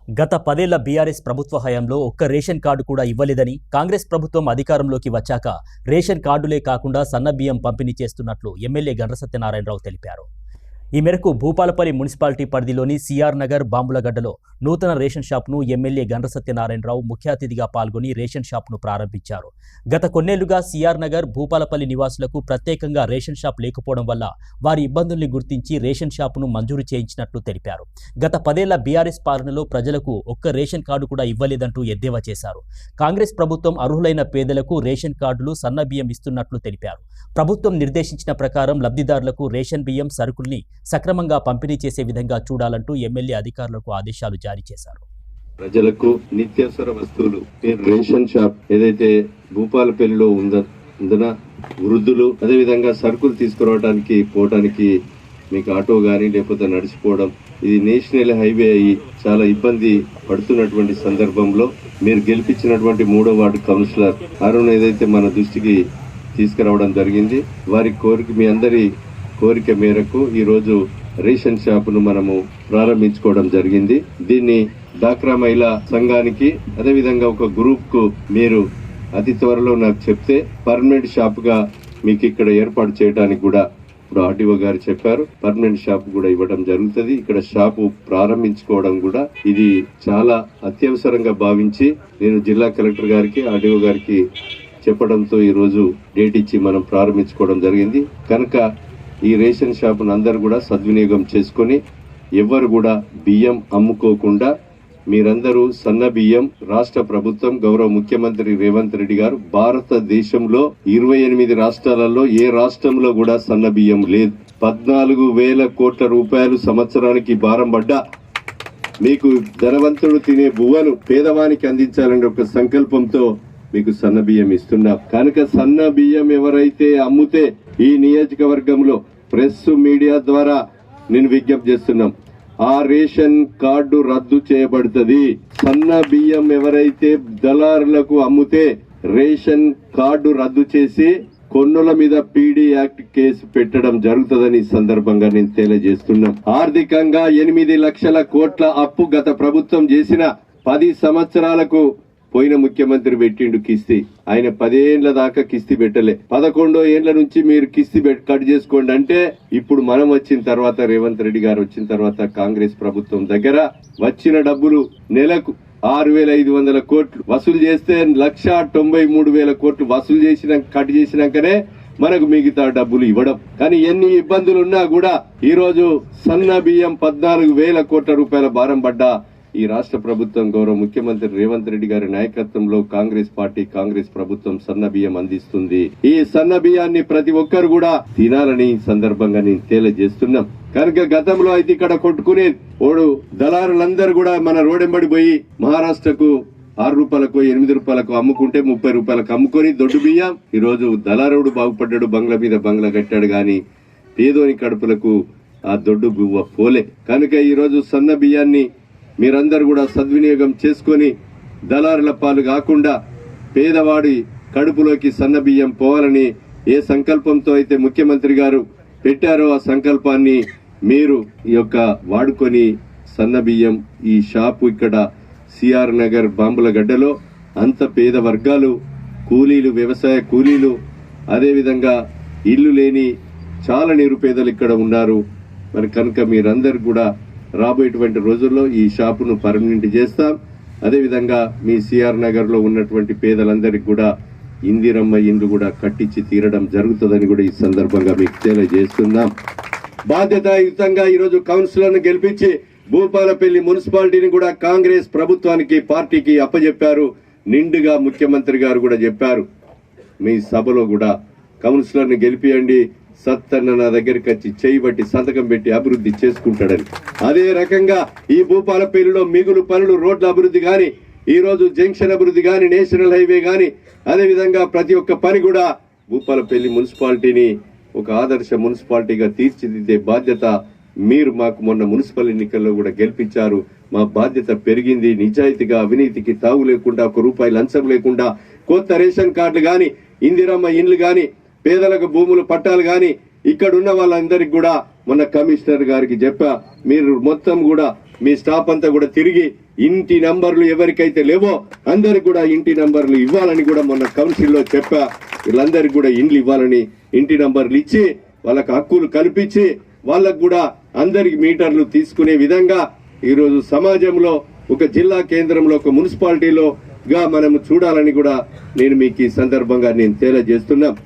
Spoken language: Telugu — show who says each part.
Speaker 1: గత 10 ఏళ్ల బీఆర్ఎస్ ప్రభుత్వ హయాంలో ఒక్క రేషన్ కార్డు కూడా ఇవ్వలేదని, కాంగ్రెస్ ప్రభుత్వం అధికారంలోకి వచ్చాక రేషన్ కార్డులే కాకుండా సన్నబియ్యం పంపిణీ చేస్తున్నట్లు ఎమ్మెల్యే గండ్ర సత్యనారాయణరావు తెలిపారు. ఈ మేరకు భూపాలపల్లి మున్సిపాలిటీ పరిధిలోని సిఆర్ నగర్ బాంబులగడ్డలో నూతన రేషన్ షాప్ను ఎమ్మెల్యే గండ్ర సత్యనారాయణరావు ముఖ్య అతిథిగా పాల్గొని రేషన్ షాప్ను ప్రారంభించారు. గత కొన్నేళ్లుగా సిఆర్ నగర్ భూపాలపల్లి నివాసులకు ప్రత్యేకంగా రేషన్ షాప్ లేకపోవడం వల్ల వారి ఇబ్బందుల్ని గుర్తించి రేషన్ షాపును మంజూరు చేయించినట్లు తెలిపారు. గత 10 ఏళ్ల బీఆర్ఎస్ పాలనలో ప్రజలకు ఒక్క రేషన్ కార్డు కూడా ఇవ్వలేదంటూ ఎద్దేవా చేశారు. కాంగ్రెస్ ప్రభుత్వం అర్హులైన పేదలకు రేషన్ కార్డులు, సన్నబియ్యం ఇస్తున్నట్లు తెలిపారు. ప్రభుత్వం నిర్దేశించిన ప్రకారం లబ్ధిదారులకు రేషన్ బియ్యం, సరుకుల్ని సక్రమంగా పంపిణీ చేసే విధంగా చూడాలంటూ ఎమ్మెల్యే అధికారులకు ఆదేశాలు జారీ చేశారు.
Speaker 2: ప్రజలకు నిత్యావసర వస్తువులు రేషన్ షాప్ ఏదైతే భూపాలపల్లిలో ఉందన వృద్ధులు అదేవిధంగా సరుకులు తీసుకురావడానికి పోవడానికి మీకు ఆటో గానీ లేకపోతే నడిచిపోవడం, ఇది నేషనల్ హైవే అయ్యి చాలా ఇబ్బంది పడుతున్నటువంటి సందర్భంలో మీరు గెలిపించినటువంటి 3వ వార్డు కౌన్సిలర్ అరుణ్ ఏదైతే మన దృష్టికి తీసుకురావడం జరిగింది. వారి కోరిక, మీ అందరి కోరిక మేరకు ఈరోజు రేషన్ షాపును మనము ప్రారంభించుకోవడం జరిగింది. దీన్ని డాక్రా మహిళా సంఘానికి అదేవిధంగా ఒక గ్రూప్ కు మీరు అతి త్వరలో నాకు చెప్తే పర్మనెంట్ షాప్ గా మీకు ఇక్కడ ఏర్పాటు చేయడానికి కూడా ఇప్పుడు ఆర్డీఓ గారు చెప్పారు. పర్మనెంట్ షాప్ కూడా ఇవ్వడం జరుగుతుంది. ఇక్కడ షాపు ప్రారంభించుకోవడం కూడా ఇది చాలా అత్యవసరంగా భావించి నేను జిల్లా కలెక్టర్ గారికి, ఆర్డీఓ గారికి చెప్పడంతో ఈ రోజు డేట్ ఇచ్చి మనం ప్రారంభించుకోవడం జరిగింది. కనుక ఈ రేషన్ షాపును అందరూ కూడా సద్వినియోగం చేసుకొని ఎవ్వరు కూడా బియ్యం అమ్ముకోకుండా మీరందరూ సన్న బియ్యం రాష్ట్ర ప్రభుత్వం గౌరవ ముఖ్యమంత్రి రేవంత్ రెడ్డి గారు భారతదేశంలో 28 రాష్ట్రాలలో ఏ రాష్ట్రంలో కూడా సన్న బియ్యం లేదు. 14,000 కోట్ల రూపాయలు సంవత్సరానికి భారం పడ్డా మీకు ధనవంతుడు తినే బువ్వను పేదవానికి అందించాలనే ఒక సంకల్పంతో మీకు సన్న బియ్యం ఇస్తున్నాం. కనుక సన్న బియ్యం ఎవరైతే అమ్ముతే ఈ నియోజకవర్గంలో ప్రెస్ మీడియా ద్వారా నేను విజ్ఞప్తి చేస్తున్నాం, ఆ రేషన్ కార్డు రద్దు చేయబడుతుంది. సన్న బియ్యం ఎవరైతే దళారులకు అమ్ముతే రేషన్ కార్డు రద్దు చేసి కొన్నుల మీద పీడీ యాక్ట్ కేసు పెట్టడం జరుగుతుందని సందర్భంగా నేను తెలియజేస్తున్నాం. ఆర్థికంగా 8 లక్షల కోట్ల అప్పు గత ప్రభుత్వం చేసిన 10 సంవత్సరాలకు పోయిన ముఖ్యమంత్రి పెట్టిండు కిస్తీ. ఆయన 10 ఏళ్ల దాకా కిస్తీ పెట్టలే. 11 ఏళ్ల నుంచి మీరు కిస్తీ కట్ చేసుకోండి అంటే ఇప్పుడు మనం వచ్చిన తర్వాత, రేవంత్ రెడ్డి గారు వచ్చిన తర్వాత కాంగ్రెస్ ప్రభుత్వం దగ్గర వచ్చిన డబ్బులు నెలకు 6,500 కోట్లు వసూలు చేస్తే 1,93,000 కోట్లు వసూలు కట్ చేసినాకనే మనకు మిగతా డబ్బులు ఇవ్వడం. కానీ ఎన్ని ఇబ్బందులు ఉన్నా కూడా ఈ రోజు సన్న బియ్యం 14,000 కోట్ల రూపాయల భారం పడ్డా ఈ రాష్ట్ర ప్రభుత్వం గౌరవ ముఖ్యమంత్రి రేవంత్ రెడ్డి గారి నాయకత్వంలో కాంగ్రెస్ పార్టీ, కాంగ్రెస్ ప్రభుత్వం సన్న బియ్యం అందిస్తుంది. ఈ సన్న బియ్యాన్ని ప్రతి ఒక్కరు కూడా తినాలని సందర్భంగా నేను తెలియజేస్తున్నాం. కనుక గతంలో అయితే ఇక్కడ కొట్టుకునే దళారులందరూ కూడా మన రోడెంబడి పోయి మహారాష్ట్రకు 6 రూపాయలకు 8 రూపాయలకు అమ్ముకుంటే 30 రూపాయలకు అమ్ముకొని దొడ్డు బియ్యం ఈ రోజు దళారుడు బాగుపడ్డాడు, బంగ్లా మీద బంగ్లా కట్టాడు. గాని పేదోని కడుపులకు ఆ దొడ్డు బువ్వ పోలే. కనుక ఈ రోజు సన్న బియ్యాన్ని మీరందరూ కూడా సద్వినియోగం చేసుకొని దళారుల పాలు కాకుండా పేదవాడి కడుపులోకి సన్న బియ్యం పోవాలని ఏ సంకల్పంతో అయితే ముఖ్యమంత్రి గారు పెట్టారో ఆ సంకల్పాన్ని మీరు ఈ యొక్క వాడుకొని సన్న బియ్యం ఈ షాపు ఇక్కడ సిఆర్ నగర్ బాంబులగడ్డలో అంత పేద వర్గాలు, కూలీలు, వ్యవసాయ కూలీలు, అదేవిధంగా ఇల్లు లేని చాలా నిరుపేదలు ఇక్కడ ఉన్నారు. మరి కనుక మీరందరూ కూడా రాబోయేటువంటి రోజుల్లో ఈ షాపును పర్మనెంట్ చేస్తాం. అదేవిధంగా మీ సిఆర్ నగర్ లో ఉన్నటువంటి పేదలందరికీ కూడా ఇందిరమ్మ ఇండ్లు కూడా కట్టించి తీరడం జరుగుతుందని కూడా ఈ సందర్భంగా మీకు తెలియజేస్తున్నాం. బాధ్యతాయుతంగా ఈరోజు కౌన్సిలర్ను గెలిపించి భూపాలపల్లి మున్సిపాలిటీని కూడా కాంగ్రెస్ ప్రభుత్వానికి, పార్టీకి అప్పచెప్పారు. నిండుగా ముఖ్యమంత్రి గారు కూడా చెప్పారు, మీ సభలో కూడా కౌన్సిలర్ని గెలిపియండి, సత్తన్న నా దగ్గరికి వచ్చి చేయబట్టి సంతకం పెట్టి అభివృద్ధి చేసుకుంటాడని. అదే రకంగా ఈ భూపాలపల్లిలో మిగులు పనులు, రోడ్ల అభివృద్ధి గాని, ఈ రోజు జంక్షన్ అభివృద్ధి గాని, నేషనల్ హైవే గాని, అదేవిధంగా ప్రతి ఒక్క పని కూడా భూపాలపల్లి మున్సిపాలిటీని ఒక ఆదర్శ మున్సిపాలిటీగా తీర్చిదిద్దే బాధ్యత మీరు మాకు మొన్న మున్సిపల్ ఎన్నికల్లో కూడా గెలిపించారు. మా బాధ్యత పెరిగింది. నిజాయితీగా, అవినీతికి తావు లేకుండా, 1 రూపాయి లంచం లేకుండా కొత్త రేషన్ కార్డులు గాని, ఇందిరమ్మ ఇండ్లు గాని, పేదలకు భూములు పట్టాలు గాని ఇక్కడ ఉన్న వాళ్ళందరికీ కూడా మొన్న కమిషనర్ గారికి చెప్పా, మీరు మొత్తం కూడా మీ స్టాఫ్ అంతా కూడా తిరిగి ఇంటి నంబర్లు ఎవరికైతే లేవో అందరికి కూడా ఇంటి నంబర్లు ఇవ్వాలని కూడా మొన్న కౌన్సిల్లో చెప్పా. వీళ్ళందరికీ కూడా ఇండ్లు ఇవ్వాలని ఇంటి నంబర్లు ఇచ్చి వాళ్ళకి హక్కులు కల్పించి వాళ్ళకు కూడా అందరికి మీటర్లు తీసుకునే విధంగా ఈరోజు సమాజంలో ఒక జిల్లా కేంద్రంలో ఒక మున్సిపాలిటీలో గా మనం చూడాలని కూడా నేను మీకు ఈ సందర్భంగా నేను తెలియజేస్తున్నా.